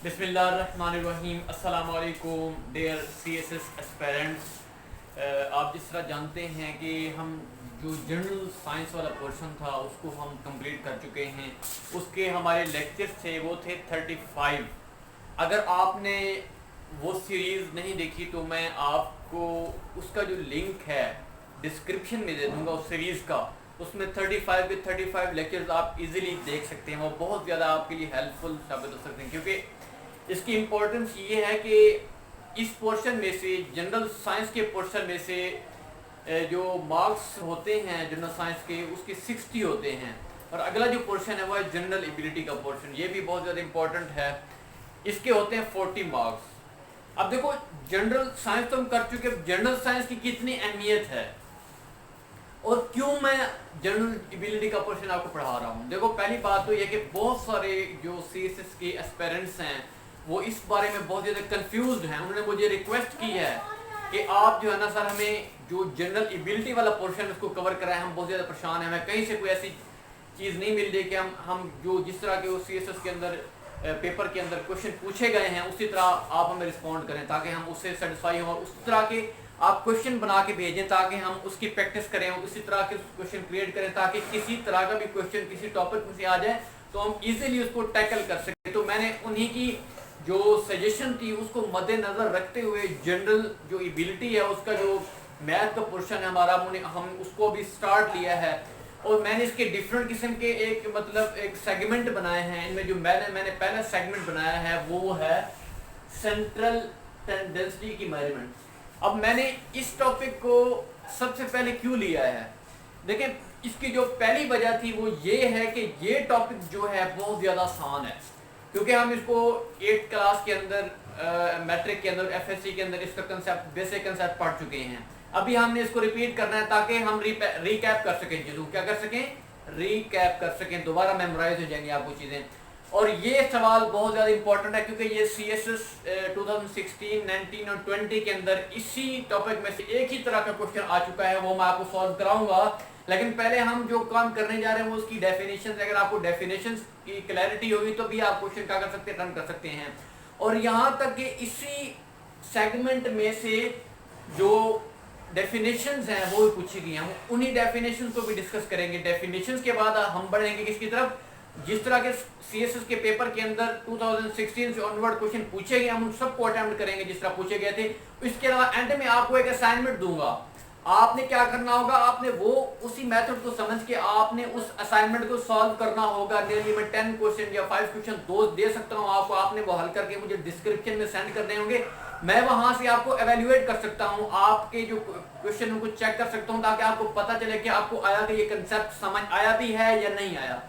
बिस्मिल्लाहिर्रहमानिर्रहीम। अस्सलाम वालेकुम डियर CSS एस्पिरेंट्स। आप जिस तरह जानते हैं कि हम जो जनरल साइंस वाला पोर्शन था उसको हम कंप्लीट कर चुके हैं। उसके हमारे लेक्चर्स थे वो थे 35। अगर आपने वो सीरीज़ नहीं देखी तो मैं आपको उसका जो लिंक है डिस्क्रिप्शन में दे दूंगा उस सीरीज़ का। उसमें 35 के 35 लेक्चर्स आप इजीली देख सकते हैं। वो बहुत ज़्यादा आपके लिए हेल्पफुल साबित हो सकते हैं क्योंकि इसकी इम्पोर्टेंस ये है कि इस पोर्शन में से जनरल साइंस के पोर्शन में से जो मार्क्स होते हैं जनरल साइंस के उसके 60 होते हैं और अगला जो पोर्शन है वो है जनरल एबिलिटी का पोर्शन। ये भी बहुत ज़्यादा इम्पोर्टेंट है। इसके होते हैं 40 मार्क्स। अब देखो जनरल साइंस तो हम कर चुके हैं, जनरल साइंस की कितनी अहमियत है और क्यों मैं जनरल एबिलिटी का पोर्शन आपको पढ़ा रहा हूँ। देखो पहली बात तो यह कि बहुत सारे जो CSS के एस्पिरेंट्स हैं वो इस बारे में बहुत ज़्यादा कंफ्यूज्ड हैं। उन्होंने मुझे रिक्वेस्ट की है कि आप जो है ना सर हमें जो जनरल एबिलिटी वाला पोर्शन उसको कवर कराएं, हम बहुत ज़्यादा परेशान हैं। हमें कहीं से कोई ऐसी चीज़ नहीं मिल रही कि हम जो जिस तरह के CSS के अंदर पेपर के अंदर क्वेश्चन पूछे गए हैं उसी तरह आप हमें रिस्पॉन्ड करें ताकि हम उससे सेटिस्फाई हों और उस तरह के आप क्वेश्चन बना के भेजें ताकि हम उसकी प्रैक्टिस करें और उसी तरह के क्वेश्चन क्रिएट करें ताकि किसी तरह का भी क्वेश्चन किसी टॉपिक में से आ जाए तो हम इजीली उसको टैकल कर सकें। तो मैंने उन्हीं की जो सजेशन थी उसको मद्देनज़र रखते हुए जनरल जो एबिलिटी है उसका जो मैथ का पोर्शन है हमारा हम उसको भी स्टार्ट लिया है और मैंने इसके डिफरेंट किस्म के एक सेगमेंट बनाए हैं। इनमें जो मैंने पहला सेगमेंट बनाया है वो है सेंट्रल डेंसिटी की मेजरमेंट। अब मैंने इस टॉपिक को सबसे पहले क्यों लिया है, देखिए इसकी जो पहली वजह थी वो ये है कि ये टॉपिक जो है बहुत ज़्यादा आसान है क्योंकि हम इसको 8th क्लास के अंदर मैट्रिक के अंदर FSC के अंदर इसका कंसेप्ट बेसिक कंसेप्ट पढ़ चुके हैं। अभी हमने इसको रिपीट करना है ताकि हम रिकैप कर सकें, चीज़ों क्या कर सकें, रिकैप कर सकें, दोबारा मेमोराइज हो जाएंगी आपको चीज़ें। और ये सवाल बहुत ज़्यादा इंपॉर्टेंट है क्योंकि ये CSS 2016, 19 और 20 के अंदर इसी टॉपिक में से एक ही तरह का क्वेश्चन आ चुका है, वो मैं आपको सॉल्व कराऊंगा। लेकिन पहले हम जो काम करने जा रहे हैं वो उसकी डेफिनेशंस, अगर आपको डेफिनेशंस की क्लैरिटी होगी तो भी आप क्वेश्चन क्या कर सकते हैं, रन कर सकते हैं। और यहाँ तक कि इसी सेगमेंट में से जो डेफिनेशंस हैं वो भी पूछी गई हैं, उन्हीं डेफिनेशंस को भी डिस्कस करेंगे। डेफिनेशंस के बाद हम बढ़ेंगे किसकी तरफ, जिस तरह के CSS के पेपर के अंदर 2016 से ऑनवर्ड क्वेश्चन पूछे गए हम उन सबको अटेम्प्ट करेंगे जिस तरह पूछे गए थे। इसके अलावा एंड में आपको एक असाइनमेंट दूंगा, आपने क्या करना होगा, आपने वो उसी मेथड को समझ के आपने उस असाइनमेंट को सॉल्व करना होगा। डेली में 10 क्वेश्चन या 5 क्वेश्चन दो दे सकता हूँ आपको, आपने वो हल करके मुझे डिस्क्रिप्शन में सेंड करने होंगे। मैं वहां से आपको एवेल्युएट कर सकता हूँ, आपके जो क्वेश्चन उनको चेक कर सकता हूँ ताकि आपको पता चले कि आपको आया कि ये कंसेप्ट समझ आया भी है या नहीं आया।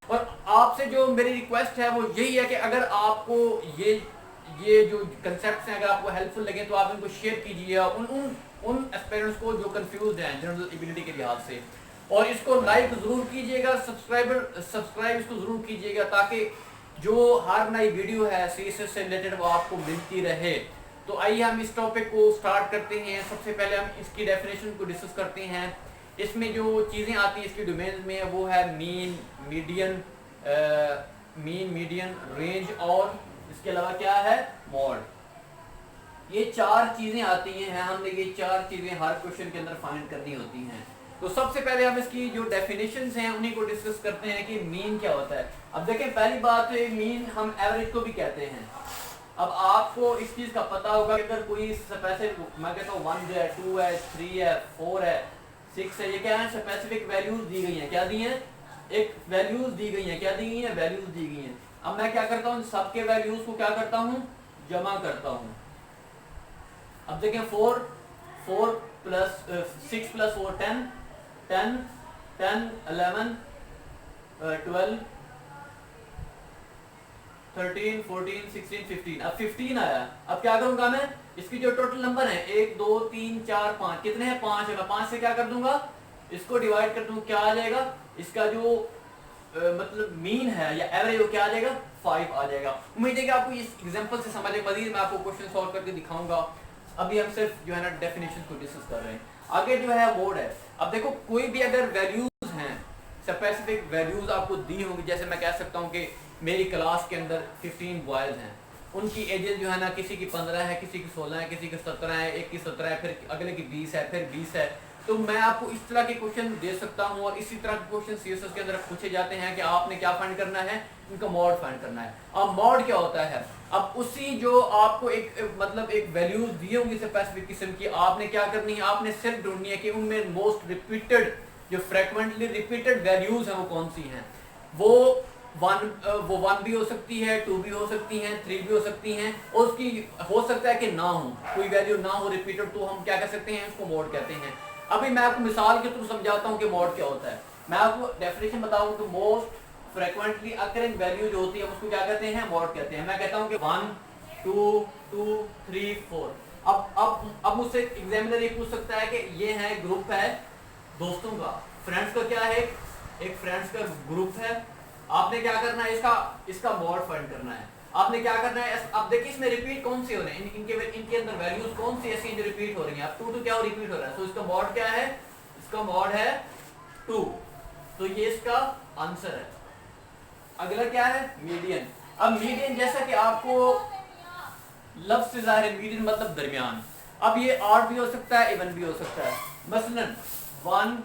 और आपसे जो मेरी रिक्वेस्ट है वो यही है कि अगर आपको ये जो कंसेप्ट्स हैं अगर आपको हेल्पफुल लगे तो आप इनको शेयर कीजिए उन एस्पिरेंट्स को जो कंफ्यूज हैं जनरल एबिलिटी के लिहाज से। और इसको लाइक ज़रूर कीजिएगा, सब्सक्राइब इसको ज़रूर कीजिएगा ताकि जो हर नई वीडियो है CSS से रिलेटेड वो आपको मिलती रहे। तो आइए हम इस टॉपिक को स्टार्ट करते हैं। सबसे पहले हम इसकी डेफिनेशन को डिस्कस करते हैं। इसमें जो चीज़ें आती हैं इसकी डोमेन में वो है मीन, मीडियन, रेंज और इसके अलावा क्या है, मॉड। ये 4 चीज़ें आती हैं, हमने ये 4 चीज़ें हर क्वेश्चन के अंदर फाइंड करनी होती हैं। तो सबसे पहले हम इसकी जो डेफिनेशंस हैं उन्हीं को डिस्कस करते हैं कि मीन क्या होता है। अब देखें पहली बात है मीन हम एवरेज को भी कहते हैं। अब आपको इस चीज़ का पता होगा कि अगर कोई स्पेसिफिक, मैं कहता हूँ 1 है, 2 है, 3 है, 4 है, 6 है, ये क्या है, स्पेसिफिक वैल्यूज दी गई हैं। क्या दी हैं, एक वैल्यूज दी गई हैं। क्या दी गई हैं, वैल्यूज दी गई हैं। अब मैं क्या करता हूँ, सबके वैल्यूज को क्या करता हूँ, जमा करता हूँ। अब देखें 4 प्लस 6 प्लस 4 10, 11 12 13 14 16 15, अब 15 आया। अब क्या करूंगा मैं, इसकी जो टोटल नंबर है 1 2 3 4 5 कितने हैं, 5 है। मैं 5 से क्या कर दूंगा, इसको डिवाइड कर दूंगा, क्या आ जाएगा, इसका जो मतलब मीन है या एवरेज वो क्या आ जाएगा, 5 आ जाएगा। उम्मीद है कि आपको इस एग्जांपल से समझ में मजीद मैं आपको क्वेश्चन सॉल्व करके दिखाऊंगा। अभी हम सिर्फ जो है ना डेफिनेशन को डिस्कस कर रहे हैं। आगे जो है मोड है। अब देखो कोई भी अगर वैल्यूज हैं, स्पेसिफिक वैल्यूज आपको दी होंगी, जैसे मैं कह सकता हूँ कि मेरी क्लास के अंदर 15 बॉयज हैं उनकी एजेस जो है ना, किसी की 15 है, किसी की 16 है, किसी की 17 है, एक की 17 है, फिर अगले की 20 है, फिर 20 है। तो मैं आपको इस तरह के क्वेश्चन दे सकता हूँ और इसी तरह के क्वेश्चन सीएसएस के अंदर पूछे जाते हैं कि आपने क्या फाइंड करना है, इनका मॉड फाइंड करना है। अब मॉड क्या होता है, अब उसी जो आपको एक मतलब एक वैल्यूज दी होंगी स्पेसिफिक किस्म की, आपने क्या करनी है, आपने सिर्फ ढूंढनी है कि उनमें मोस्ट रिपीटेड जो फ्रिक्वेंटली रिपीटेड वैल्यूज हैं वो कौन सी हैं। वो वन भी हो सकती है, 2 भी हो सकती हैं, 3 भी हो सकती हैं, और उसकी हो सकता है कि ना हो, कोई वैल्यू ना हो रिपीटेड, तो हम क्या कर सकते हैं, उसको मॉड कहते हैं। अभी मैं आपको मिसाल के थ्रू समझाता हूँ कि मॉड क्या होता है। मैं आपको डेफिनेशन बताऊँ कि मोस्ट फ्रिक्वेंटली अकरिंग वैल्यू जो होती है उसको क्या कहते हैं, मॉड कहते हैं। मैं कहता हूँ कि 1 2 2 3 4। अब मुझसे एग्जामिनर ये पूछ सकता है कि ये है ग्रुप है दोस्तों का, फ्रेंड्स का क्या है, एक फ्रेंड्स का ग्रुप है। आपने क्या करना है, इसका मॉड फाइंड करना है। आपने क्या करना है, अब देखिए इसमें रिपीट कौन सी हो रहे हैं, इनके अंदर वैल्यूज कौन सी ऐसी जो रिपीट हो रही हैं। अब 2 2 क्या हो रिपीट हो रहा है, तो इसका मॉड क्या है, इसका मॉड है 2, तो ये इसका आंसर है। अगला क्या है, मीडियन। अब मीडियन जैसा कि आपको लफ्ज से जाहिर है, मीडियन मतलब दरमियान। अब ये ऑड भी हो सकता है, इवन भी हो सकता है। मसलन 1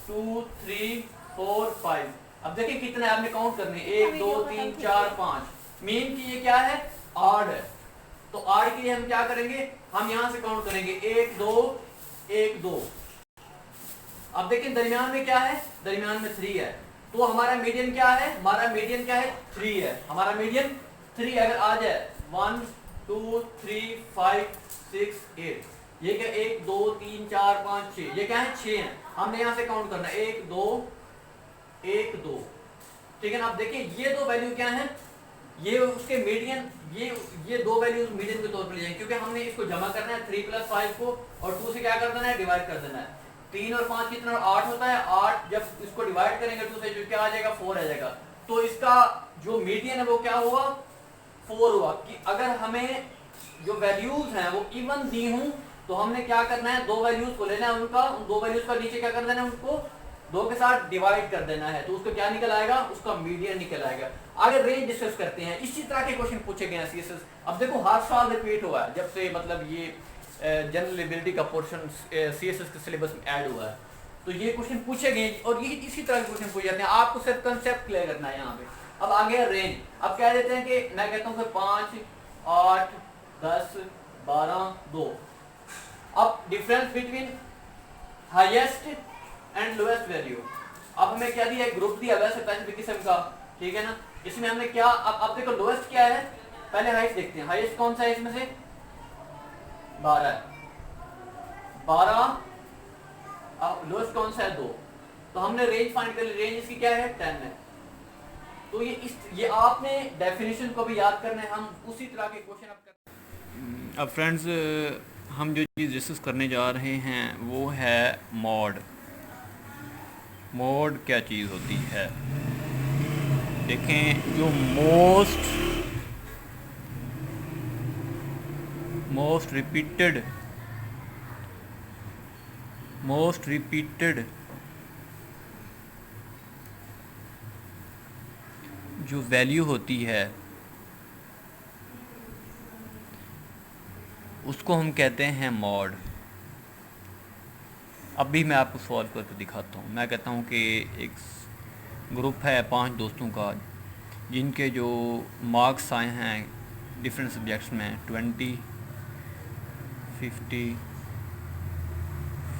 2 3 4 5। अब देखिए कितना है, आपने काउंट करने 1 2 3 4 5। मीन की ये क्या है, ऑड है, तो ऑड के लिए हम क्या करेंगे, हम यहां से काउंट करेंगे 1 2 1 2। अब देखिए दरमियान में क्या है, दरमियान में 3 है, तो हमारा मीडियन क्या है, हमारा मीडियन क्या है, 3 है। हमारा मीडियन 3 अगर आ जाए 1 2 3 5 6 8, ये क्या 1 2 3 4 5 6, ये क्या है 6 है। हमने यहां से काउंट करना 1 2 1 2, ठीक है ना। अब देखिए ये दो वैल्यू क्या है, ये उसके मीडियन, ये दो वैल्यूज मीडियन के तौर पर ले जाएंगे, क्योंकि हमने इसको जमा करना है 3 + 5 को, और 2 से क्या कर देना है, डिवाइड कर देना है। 3 और 5 कितना, 8 होता है। 8 जब इसको डिवाइड करेंगे 2 से, जो क्या आ जाएगा, 4 आ जाएगा। तो इसका जो मीडियन है वो क्या हुआ, 4 हुआ। कि अगर हमें जो वैल्यूज हैं वो इवन दी हूं, तो हमने क्या करना है, दो वैल्यूज को लेना है, उनका उन दो वैल्यूज का नीचे क्या कर देना है, उनको 2 के साथ डिवाइड कर देना है, तो उसको क्या निकल आएगा, उसका मीडियन निकल आएगा। आगे रेंज डिस्कस करते हैं, इसी तरह के क्वेश्चन पूछे गए हैं सीएसएस। अब देखो हर साल रिपीट हुआ है जब से मतलब ये जनरल एबिलिटी का पोर्शन सीएसएस के सिलेबस में ऐड हुआ है, तो ये क्वेश्चन पूछे गए और ये इसी तरह के क्वेश्चन पूछे जाते हैं। आपको सिर्फ कंसेप्ट क्लियर करना है यहाँ पे। अब आगे रेंज, अब क्या देते हैं कि मैं कहता हूँ 5 8 10 12 2। अब difference between highest and lowest value. अब हमें क्या दिया है, ग्रुप दिया हुआ है स्पेसिफिक किस्म का, ठीक है ना। इसमें हमने क्या, अब देखो लोएस्ट क्या है, पहले हाईएस्ट देखते हैं। हाईएस्ट कौन सा है इसमें से, 12 है, 12। लोएस्ट कौन सा है, 2। तो हमने रेंज फाइंड कर ली, रेंज इसकी क्या है, 10 है। तो ये आपने डेफिनेशन को भी याद करना है, हम उसी तरह के क्वेश्चन अब फ्रेंड्स हम जो चीज़ डिस्कस करने जा रहे हैं वो है मॉड। मॉड क्या चीज़ होती है, देखें जो मोस्ट रिपीटेड जो वैल्यू होती है उसको हम कहते हैं मॉड। अभी मैं आपको सॉल्व करके दिखाता हूँ। मैं कहता हूँ कि एक ग्रुप है 5 दोस्तों का, जिनके जो मार्क्स आए हैं डिफरेंट सब्जेक्ट्स में 20 50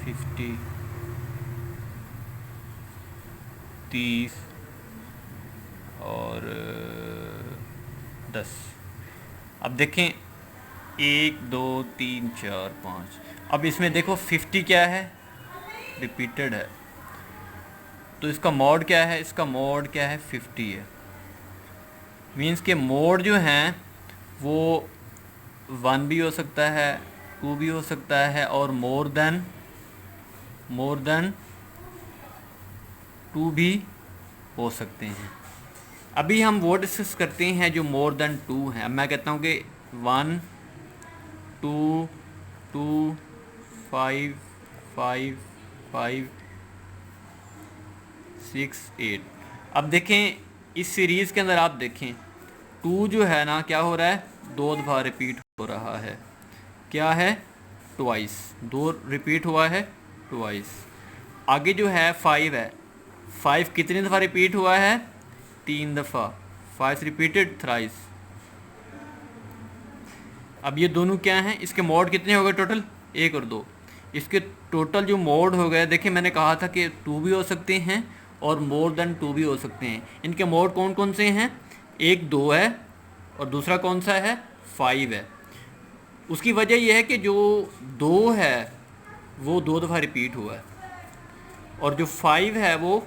50 30 और 10। अब देखें 1 2 3 4 5। अब इसमें देखो 50 क्या है, रिपीटेड है, तो इसका मॉड क्या है, इसका मॉड क्या है, 50 है। मीन्स के मोड जो हैं वो 1 भी हो सकता है, 2 भी हो सकता है, और मोर देन 2 भी हो सकते हैं। अभी हम वो डिस्कस करते हैं जो मोर देन 2 हैं। अब मैं कहता हूँ कि 1 2 2 5 5 5 6 8। अब देखें इस सीरीज़ के अंदर, आप देखें 2 जो है ना क्या हो रहा है, 2 दफ़ा रिपीट हो रहा है। क्या है, ट्वाइस, 2 रिपीट हुआ है ट्वाइस। आगे जो है 5 है, 5 कितनी दफ़ा रिपीट हुआ है, 3 दफ़ा, 5 रिपीटेड थ्राइस। अब ये दोनों क्या हैं, इसके मोड कितने हो गए टोटल, 1 और 2। इसके टोटल जो मोड हो गए, देखिए मैंने कहा था कि 2 भी हो सकते हैं और मोर देन 2 भी हो सकते हैं। इनके मोड कौन कौन से हैं, एक 2 है और दूसरा कौन सा है, 5 है। उसकी वजह यह है कि जो 2 है वो 2 दफ़ा रिपीट हुआ है और जो 5 है वो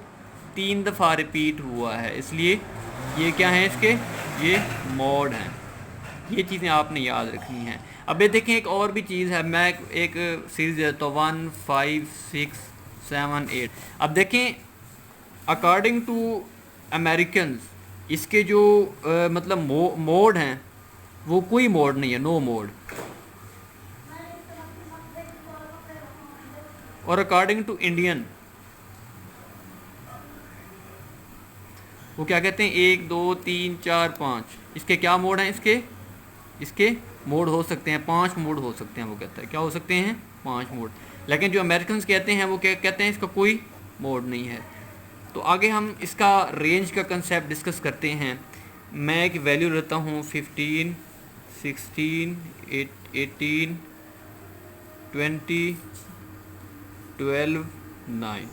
3 दफ़ा रिपीट हुआ है, इसलिए ये क्या है, इसके ये मोड हैं। ये चीज़ें आपने याद रखनी हैं। अब ये देखें एक और भी चीज़ है, मैं एक सीरीज देता हूँ 1 5 6 7 8। अब देखें अकॉर्डिंग टू अमेरिकन्स इसके जो मतलब मोड हैं वो कोई मोड नहीं है, नो मोड। और अकॉर्डिंग टू इंडियन वो क्या कहते हैं, 1 2 3 4 5, इसके क्या मोड हैं, इसके मोड हो सकते हैं, 5 मोड हो सकते हैं। वो कहता है क्या हो सकते हैं, 5 मोड। लेकिन जो अमेरिकन कहते हैं वो क्या कहते हैं, इसका कोई मोड नहीं है। तो आगे हम इसका रेंज का कंसेप्ट डिस्कस करते हैं। मैं एक वैल्यू लेता हूँ 15 16 18 20 12 9।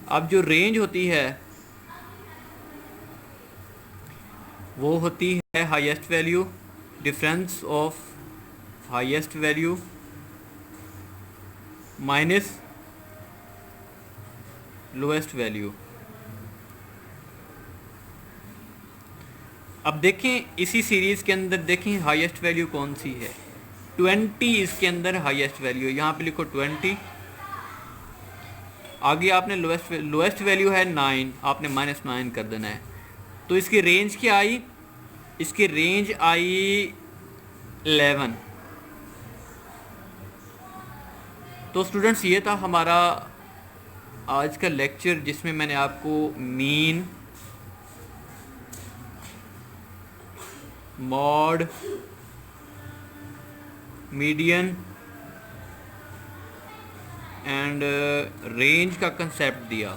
अब जो रेंज होती है वो होती है highest value, difference of highest value minus lowest value. अब देखें इसी सीरीज़ के अंदर देखें हाईएस्ट वैल्यू कौन सी है, 20 इसके अंदर हाईएस्ट वैल्यू, यहाँ पे लिखो 20। आगे आपने लोएस्ट वैल्यू है 9, आपने -9 कर देना है। तो इसकी रेंज क्या आई, इसकी रेंज आई 11। तो स्टूडेंट्स ये था हमारा आज का लेक्चर जिसमें मैंने आपको mean, mod, median and range का कंसेप्ट दिया।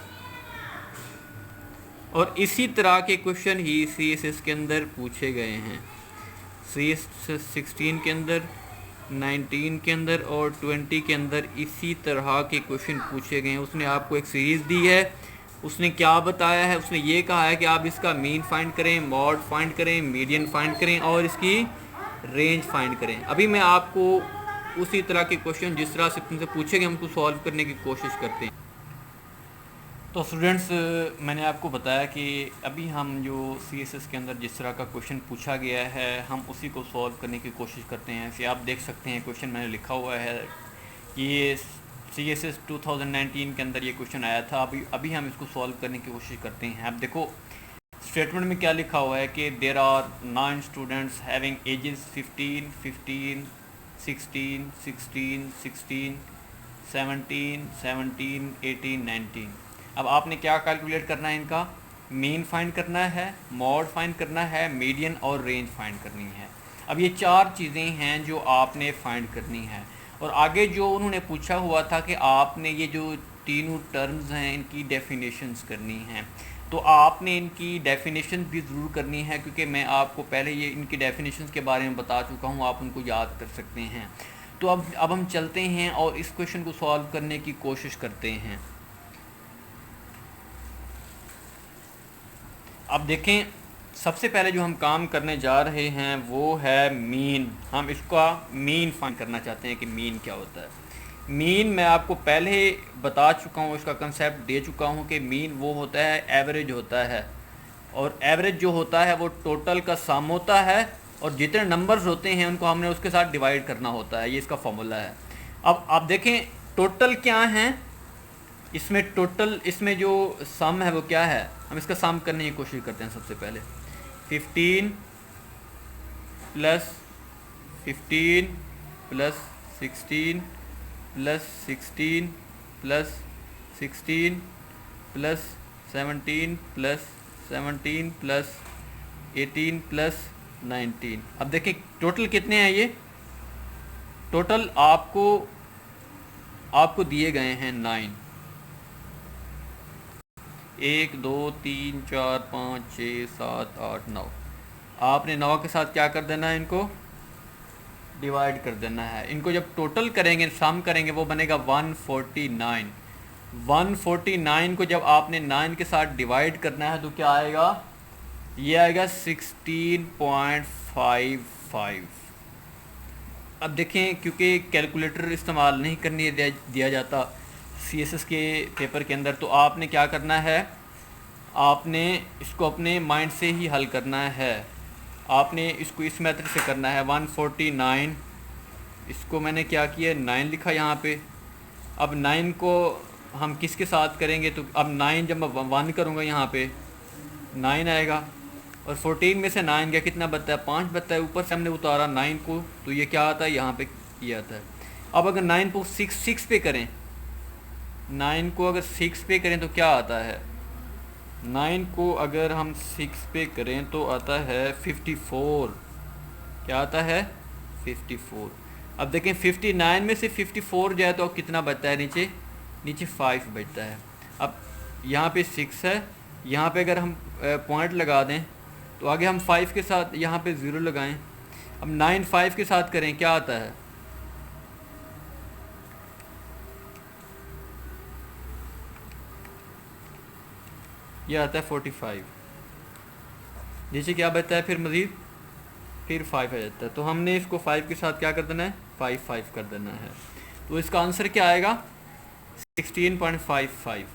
और इसी तरह के क्वेश्चन ही CSS के अंदर पूछे गए हैं, CSS 16 के अंदर, 19 के अंदर और 20 के अंदर इसी तरह के क्वेश्चन पूछे गए हैं। उसने आपको एक सीरीज़ दी है, उसने क्या बताया है, उसने ये कहा है कि आप इसका मीन फाइंड करें, मॉड फाइंड करें, मीडियन फाइंड करें और इसकी रेंज फाइंड करें। अभी मैं आपको उसी तरह के क्वेश्चन जिस तरह से तुमसे पूछे गए हम उसको सॉल्व करने की कोशिश करते हैं। तो स्टूडेंट्स मैंने आपको बताया कि अभी हम जो CSS के अंदर जिस तरह का क्वेश्चन पूछा गया है हम उसी को सॉल्व करने की कोशिश करते हैं। फिर आप देख सकते हैं क्वेश्चन मैंने लिखा हुआ है कि ये CSS 2019 के अंदर ये क्वेश्चन आया था। अभी हम इसको सॉल्व करने की कोशिश करते हैं। अब देखो स्टेटमेंट में क्या लिखा हुआ है कि there are 9 students having ages 15 15 16 16 16 17 17 18 19। अब आपने क्या कैलकुलेट करना है, इनका मीन फाइंड करना है, मॉड फाइंड करना है, मीडियन और रेंज फाइंड करनी है। अब ये 4 चीज़ें हैं जो आपने फाइंड करनी है। और आगे जो उन्होंने पूछा हुआ था कि आपने ये जो तीनों टर्म्स हैं इनकी डेफिनेशंस करनी हैं, तो आपने इनकी डेफिनेशन भी ज़रूर करनी है क्योंकि मैं आपको पहले ये इनकी डेफिनेशंस के बारे में बता चुका हूँ, आप उनको याद कर सकते हैं। तो अब हम चलते हैं और इस क्वेश्चन को सॉल्व करने की कोशिश करते हैं। अब देखें सबसे पहले जो हम काम करने जा रहे हैं वो है मीन। हम इसका मीन फाइंड करना चाहते हैं कि मीन क्या होता है। मीन मैं आपको पहले बता चुका हूँ, इसका कंसेप्ट दे चुका हूँ कि मीन वो होता है, एवरेज होता है। और एवरेज जो होता है वो टोटल का सम होता है और जितने नंबर्स होते हैं उनको हमने उसके साथ डिवाइड करना होता है। ये इसका फॉर्मूला है। अब आप देखें टोटल क्या है इसमें, टोटल इसमें जो सम है वो क्या है, हम इसका सम करने की कोशिश करते हैं। सबसे पहले 15 plus 15 plus 16 plus 16 plus 16 plus 17 plus 17 plus 18 plus 19। अब देखें टोटल कितने हैं ये, टोटल आपको दिए गए हैं 9। 1 2 3 4 5 6 7 8 9। आपने 9 के साथ क्या कर देना है, इनको डिवाइड कर देना है। इनको जब टोटल करेंगे, सम करेंगे, वो बनेगा 149। 149 को जब आपने 9 के साथ डिवाइड करना है तो क्या आएगा, ये आएगा 16.55। अब देखें क्योंकि कैलकुलेटर इस्तेमाल नहीं करने दिया जाता सीएसएस के पेपर के अंदर, तो आपने क्या करना है, आपने इसको अपने माइंड से ही हल करना है। आपने इसको इस मेथड से करना है। 149, इसको मैंने क्या किया, 9 लिखा यहाँ पे। अब 9 को हम किसके साथ करेंगे, तो अब 9 जब मैं 1 करूँगा यहाँ पे 9 आएगा, और 14 में से 9 गया, कितना बचता है, 5 बचता है। ऊपर से हमने उतारा 9 को, तो ये क्या आता है, यहाँ पे ये आता है। अब अगर 9 को 6 पे करें, 9 को अगर 6 पे करें तो क्या आता है, 9 को अगर हम 6 पे करें तो आता है 54। क्या आता है, 54। अब देखें 59 में से 54 जाए तो कितना बचता है, नीचे 5 बचता है। अब यहाँ पे 6 है, यहाँ पे अगर हम पॉइंट लगा दें तो आगे हम 5 के साथ यहाँ पे 0 लगाएं। अब 9 5 के साथ करें, क्या आता है, यह आता है 45। नीचे क्या बचता है फिर मज़ीद, फिर 5 आ जाता है। तो हमने इसको 5 के साथ क्या कर देना है, 5 कर देना है। तो इसका आंसर क्या आएगा, 16.55।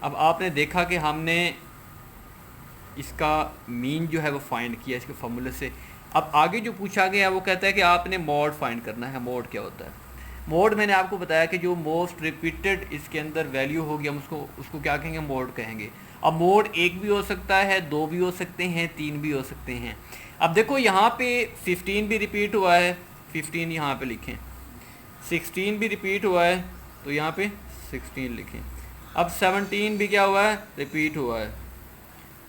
अब आपने देखा कि हमने इसका मीन जो है वो फाइंड किया इसके फार्मूले से। अब आगे जो पूछा गया है वो कहता है कि आपने मोड फाइंड करना है। मोड क्या होता है, मोड मैंने आपको बताया कि जो मोस्ट रिपीटेड इसके अंदर वैल्यू होगी, हम उसको क्या कहेंगे, मोड कहेंगे। अब मोड 1 भी हो सकता है, 2 भी हो सकते हैं, 3 भी हो सकते हैं। अब देखो यहाँ पे 15 भी रिपीट हुआ है, 15 यहाँ पे लिखें। 16 भी रिपीट हुआ है तो यहाँ पे 16 लिखें। अब 17 भी क्या हुआ है, रिपीट हुआ है।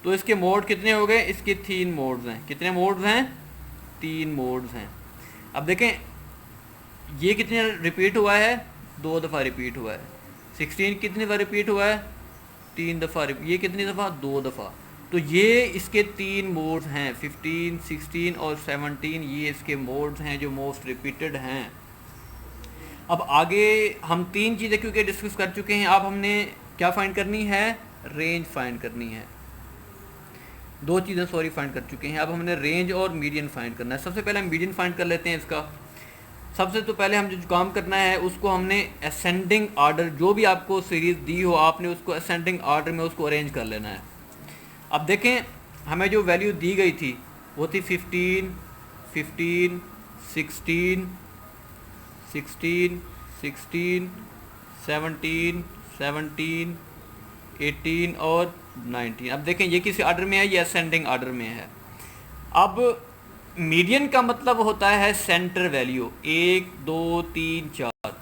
तो इसके मोड कितने हो गए, इसके 3 मोड्स हैं। कितने मोड्स हैं, 3 मोड्स हैं। अब देखें ये कितने रिपीट हुआ है, 2 दफ़ा रिपीट हुआ है। 16 कितनी बार रिपीट हुआ है, 3 दफ़ा। ये कितनी दफ़ा, 2 दफ़ा। तो ये इसके 3 मोड्स हैं, 15, 16 और 17। ये इसके मोड्स हैं जो मोस्ट रिपीटेड हैं। अब आगे हम 3 चीज़ें क्योंकि डिस्कस कर चुके हैं, अब हमने क्या फाइंड करनी है, रेंज फाइंड करनी है। 2 चीज़ें सॉरी फाइंड कर चुके हैं, अब हमने रेंज और मीडियन फाइंड करना है। सबसे पहले हम मीडियन फाइंड कर लेते हैं इसका। सबसे तो पहले हम जो काम करना है उसको हमने असेंडिंग आर्डर, जो भी आपको सीरीज़ दी हो आपने उसको असेंडिंग आर्डर में उसको अरेंज कर लेना है। अब देखें हमें जो वैल्यू दी गई थी वो थी 15, 15, 16, 16, 16, 17, 17, 18 और 19। अब देखें ये किस आर्डर में है, ये असेंडिंग आर्डर में है। अब मीडियन का मतलब होता है सेंटर वैल्यू, 1 2 3 4,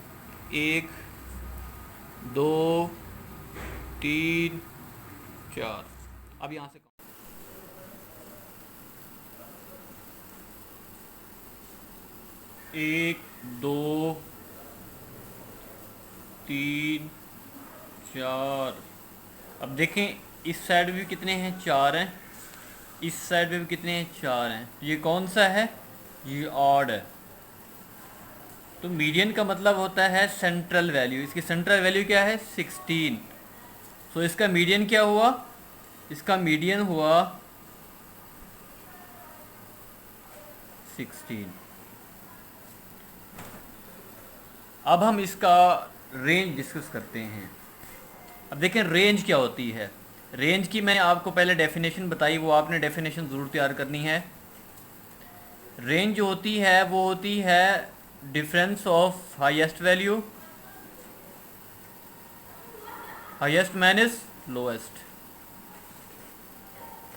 1 2 3 4। अब यहाँ से 1 2 3 4। अब देखें इस साइड भी कितने हैं, 4 हैं। इस साइड में भी कितने हैं, 4 हैं। ये कौन सा है, ये ऑड है। तो मीडियन का मतलब होता है सेंट्रल वैल्यू। इसकी सेंट्रल वैल्यू क्या है, 16। सो इसका मीडियन क्या हुआ, इसका मीडियन हुआ 16। अब हम इसका रेंज डिस्कस करते हैं। अब देखें रेंज क्या होती है। रेंज की मैंने आपको पहले डेफिनेशन बताई, वो आपने डेफिनेशन ज़रूर तैयार करनी है। रेंज जो होती है वो होती है difference of highest value, highest minus lowest.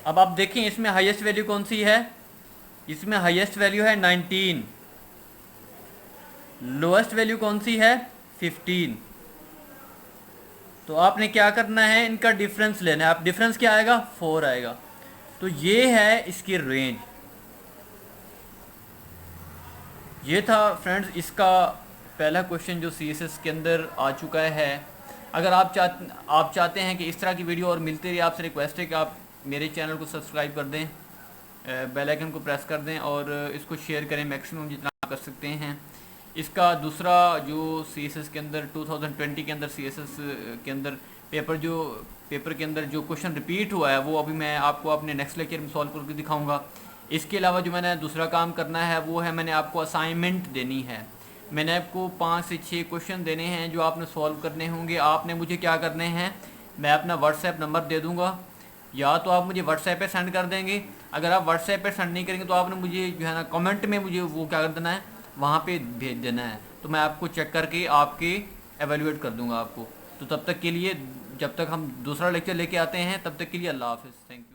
अब आप देखें इसमें हाईएस्ट वैल्यू कौन सी है, इसमें हाईएस्ट वैल्यू है 19, लोएस्ट वैल्यू कौन सी है, 15। तो आपने क्या करना है, इनका डिफरेंस लेना है। आप डिफरेंस क्या आएगा, 4 आएगा। तो तो ये है इसकी रेंज। ये था फ्रेंड्स इसका पहला क्वेश्चन जो CSS के अंदर आ चुका है। अगर आप चाहते हैं कि इस तरह की वीडियो और मिलती रही, आपसे रिक्वेस्ट है कि आप मेरे चैनल को सब्सक्राइब कर दें, बेल आइकन को प्रेस कर दें और इसको शेयर करें मैक्सिमम जितना आप कर सकते हैं। इसका दूसरा जो CSS के अंदर 2020 के अंदर CSS के अंदर पेपर के अंदर जो क्वेश्चन रिपीट हुआ है वो अभी मैं आपको अपने नेक्स्ट लेक्चर में सॉल्व करके दिखाऊंगा। इसके अलावा जो मैंने दूसरा काम करना है वो है मैंने आपको असाइनमेंट देनी है। मैंने आपको 5 से 6 क्वेश्चन देने हैं जो आपने सॉल्व करने होंगे। आपने मुझे क्या करने हैं, मैं अपना व्हाट्सएप नंबर दे दूँगा, या तो आप मुझे व्हाट्सएप पे सेंड कर देंगे। अगर आप व्हाट्सएप पे सेंड नहीं करेंगे तो आपने मुझे जो है ना कमेंट में मुझे वो क्या कर देना है, वहाँ पे भेज देना है, तो मैं आपको चेक करके आपके एवेलुएट कर दूँगा आपको। तो तब तक के लिए, जब तक हम दूसरा लेक्चर लेके आते हैं, तब तक के लिए अल्लाह हाफ़िज़, थैंक यू।